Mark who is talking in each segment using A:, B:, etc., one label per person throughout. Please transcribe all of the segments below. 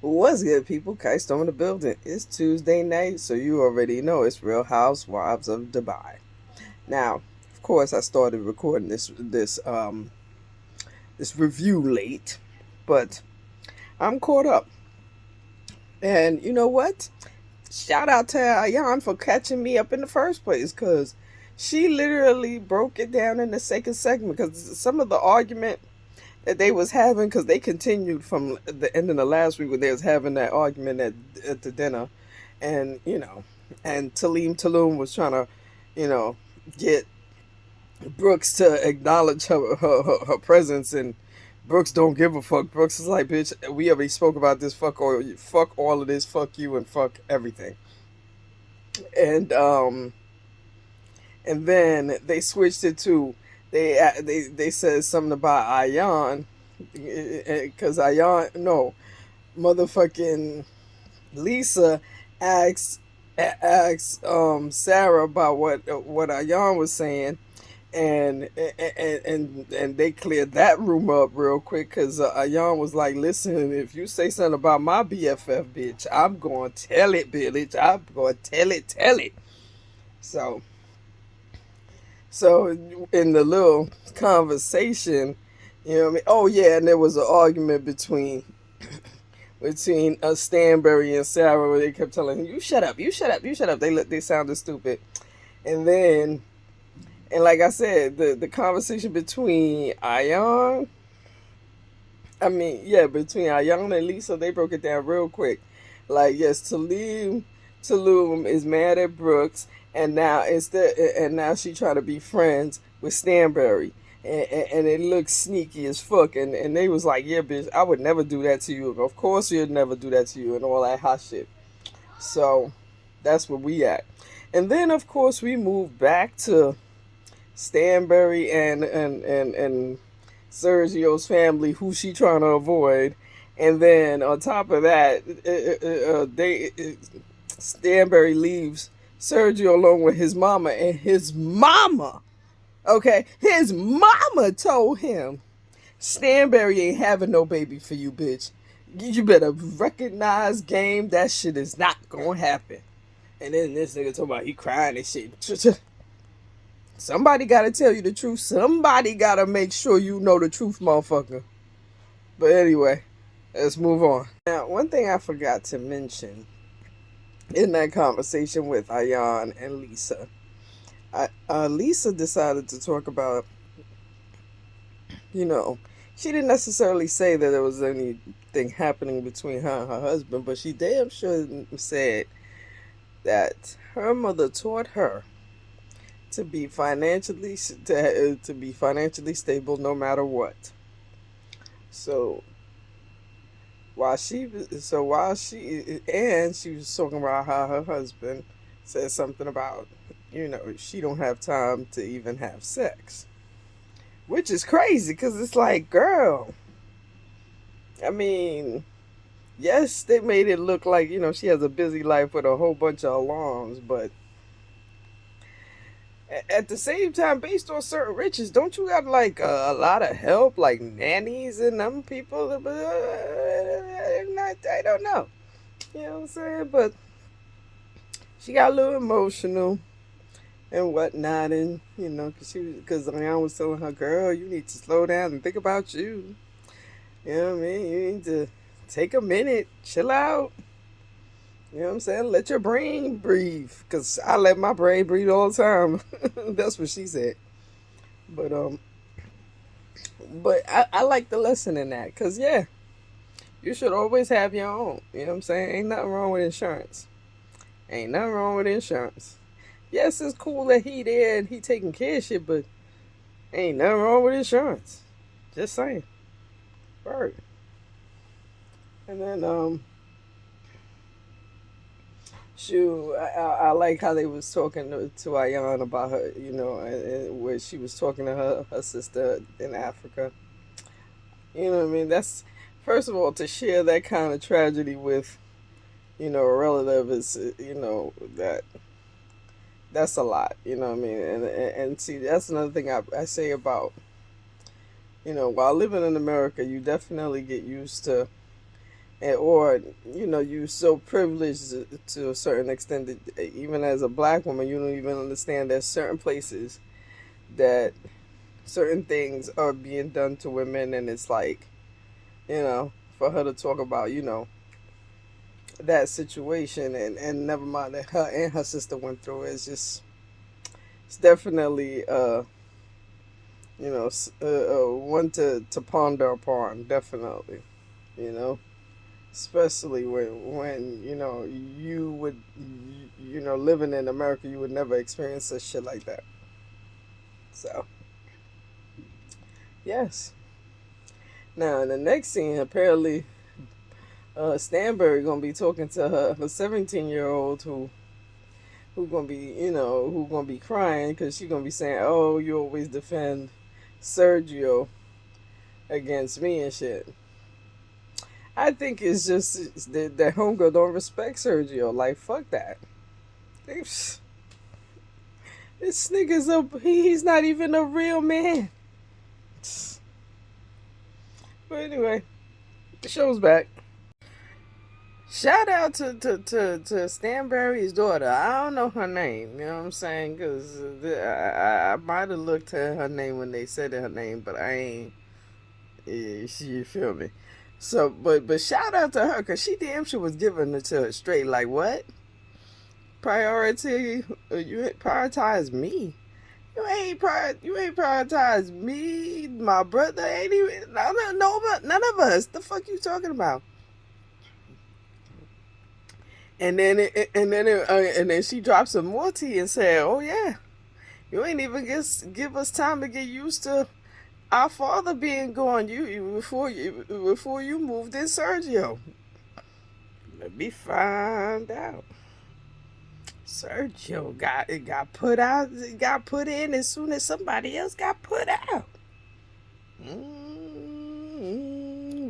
A: What's good, people? Kite in the building. It's Tuesday night, so you already know it's Real Housewives of Dubai. Now, of course, I started recording this review late, but I'm caught up. And you know what? Shout out to Ayan for catching me up in the first place, cause she literally broke it down in the second segment. Cause some of the argument that they was having, because they continued from the end of the last week when they was having that argument at the dinner, and and Talum was trying to, you know, get Brooks to acknowledge her presence, and Brooks don't give a fuck. Brooks is like, bitch, we already spoke about this. Fuck all of this. Fuck you and fuck everything. And and then they switched it to they said something about Ayan, because Ayan, no, motherfucking Lisa asked Sarah about what Ayan was saying, and they cleared that room up real quick, because Ayan was like, listen, if you say something about my BFF, bitch, I'm going to tell it, bitch. I'm going to tell it. So in the little conversation, you know what I mean? Oh yeah, and there was an argument between Stanberry and Sarah, where they kept telling him, "You shut up, you shut up, you shut up." They sounded stupid, and then like I said, the conversation between between Ayan and Lisa, they broke it down real quick. Like, yes, Tulum is mad at Brooks, and now she trying to be friends with Stanberry, and it looks sneaky as fuck. And they was like, yeah, bitch, I would never do that to you. Of course, you'd never do that to you, and all that hot shit. So that's where we at. And then, of course, we move back to Stanberry and Sergio's family, who she trying to avoid. And then on top of that, Stanberry leaves Sergio alone with his mama, and his mama, okay, his mama told him, Stanberry ain't having no baby for you, bitch. You better recognize, game, that shit is not gonna happen. And then this nigga talking about he crying and shit. Somebody gotta tell you the truth. Somebody gotta make sure you know the truth, motherfucker. But anyway, let's move on. Now, one thing I forgot to mention in that conversation with Ayan and Lisa, Lisa decided to talk about, you know, she didn't necessarily say that there was anything happening between her and her husband, but she damn sure said that her mother taught her to be financially stable no matter what. So she was talking about how her husband said something about, she don't have time to even have sex, which is crazy, because it's like, girl, I mean, yes, they made it look like, she has a busy life with a whole bunch of alarms, but at the same time, based on certain riches, don't you got like a lot of help, like nannies and them people? I don't know. You know what I'm saying? But she got a little emotional and whatnot, and because Diane was telling her, girl, you need to slow down and think about you. You know what I mean? You need to take a minute, chill out. You know what I'm saying? Let your brain breathe. Because I let my brain breathe all the time. That's what she said. But I like the lesson in that. Because, yeah, you should always have your own. You know what I'm saying? Ain't nothing wrong with insurance. Ain't nothing wrong with insurance. Yes, it's cool that he there and he taking care of shit, but ain't nothing wrong with insurance. Just saying. Word. And then, I like how they was talking to Ayan about her, and where she was talking to her sister in Africa. You know what I mean? That's, first of all, to share that kind of tragedy with, a relative is, that's a lot. You know what I mean? And see, that's another thing I say about, while living in America, you definitely get used to or you're so privileged to a certain extent that even as a black woman, you don't even understand there's certain places that certain things are being done to women, and it's like, for her to talk about, that situation, and never mind that her and her sister went through it, it's definitely one to ponder upon, definitely, you know especially when you would, living in America, you would never experience such shit like that. So yes. Now in the next scene, apparently Stanbury gonna be talking to her 17-year-old who gonna be who gonna be crying because she gonna be saying, "Oh, you always defend Sergio against me and shit." I think it's just that homegirl don't respect Sergio. Like, fuck that. This nigga's he's not even a real man. But anyway, the show's back. Shout out to Stanbury's daughter. I don't know her name, you know what I'm saying? Because I might have looked at her name when they said her name, but I ain't. You feel me? So, but shout out to her, because she damn sure was giving it to her straight. Like, what? Priority? You prioritize me? You ain't prioritize me, my brother. Ain't even none of us. The fuck you talking about? And then she dropped some more tea and said, "Oh yeah, you ain't even give us time to get used to our father being gone. Before you moved in, Sergio. Let me find out. Sergio got put out, got put in as soon as somebody else got put out.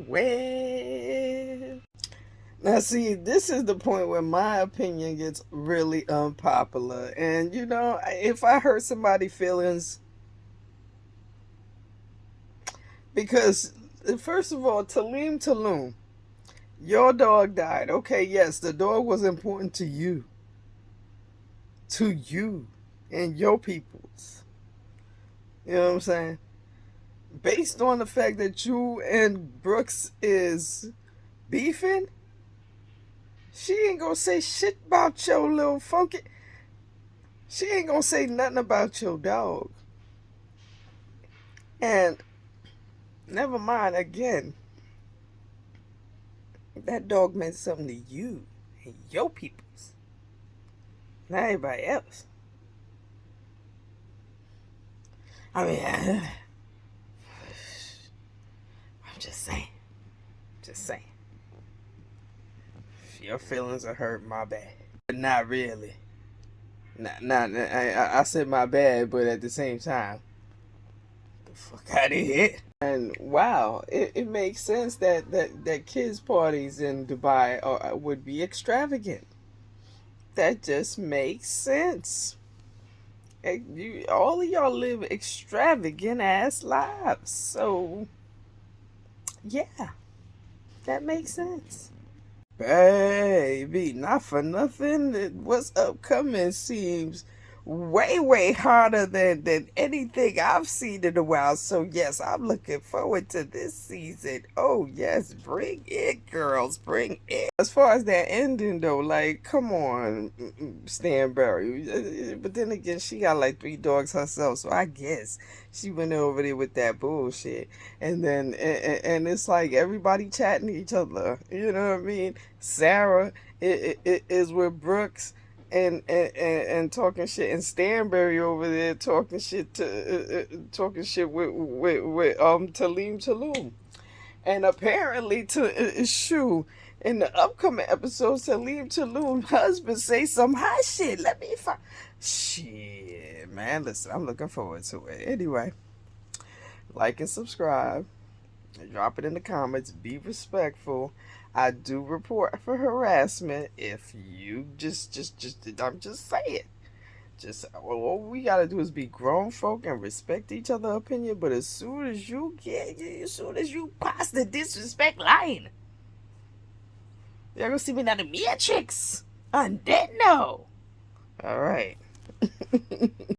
A: Well." Now, see, this is the point where my opinion gets really unpopular. And, if I hurt somebody's feelings, because, first of all, Talum, your dog died. Okay, yes, the dog was important to you. To you and your peoples. You know what I'm saying? Based on the fact that you and Brooks is beefing, she ain't gonna say shit about your little funky. She ain't gonna say nothing about your dog. And never mind, again, that dog meant something to you and your peoples, not everybody else. I mean, I'm just saying. If your feelings are hurt, my bad. But not really. I said my bad, but at the same time, the fuck out of here. And wow, it makes sense that kids' parties in Dubai would be extravagant. That just makes sense. All of y'all live extravagant ass lives. So, yeah, that makes sense. Baby, not for nothing, what's upcoming seems way harder than anything I've seen in a while. So yes, I'm looking forward to this season. Oh yes, bring it, girls, bring it. As far as that ending though, like, come on, Stanbury. But then again, she got like 3 dogs herself, so I guess she went over there with that bullshit. And then and it's like everybody chatting to each other. You know what I mean? Sarah it is with Brooks and talking shit, and Stanbury over there talking shit with Talum. And apparently to Shu, in the upcoming episodes, Talum's husband say some hot shit. Let me find shit, man. Listen, I'm looking forward to it. Anyway, like and subscribe. Drop it in the comments. Be respectful. I do report for harassment. If you I'm just saying. All we gotta do is be grown folk and respect each other's opinion. But as soon as you cross the disrespect line, Y'all gonna see me now the Matrix. Undead no. All right.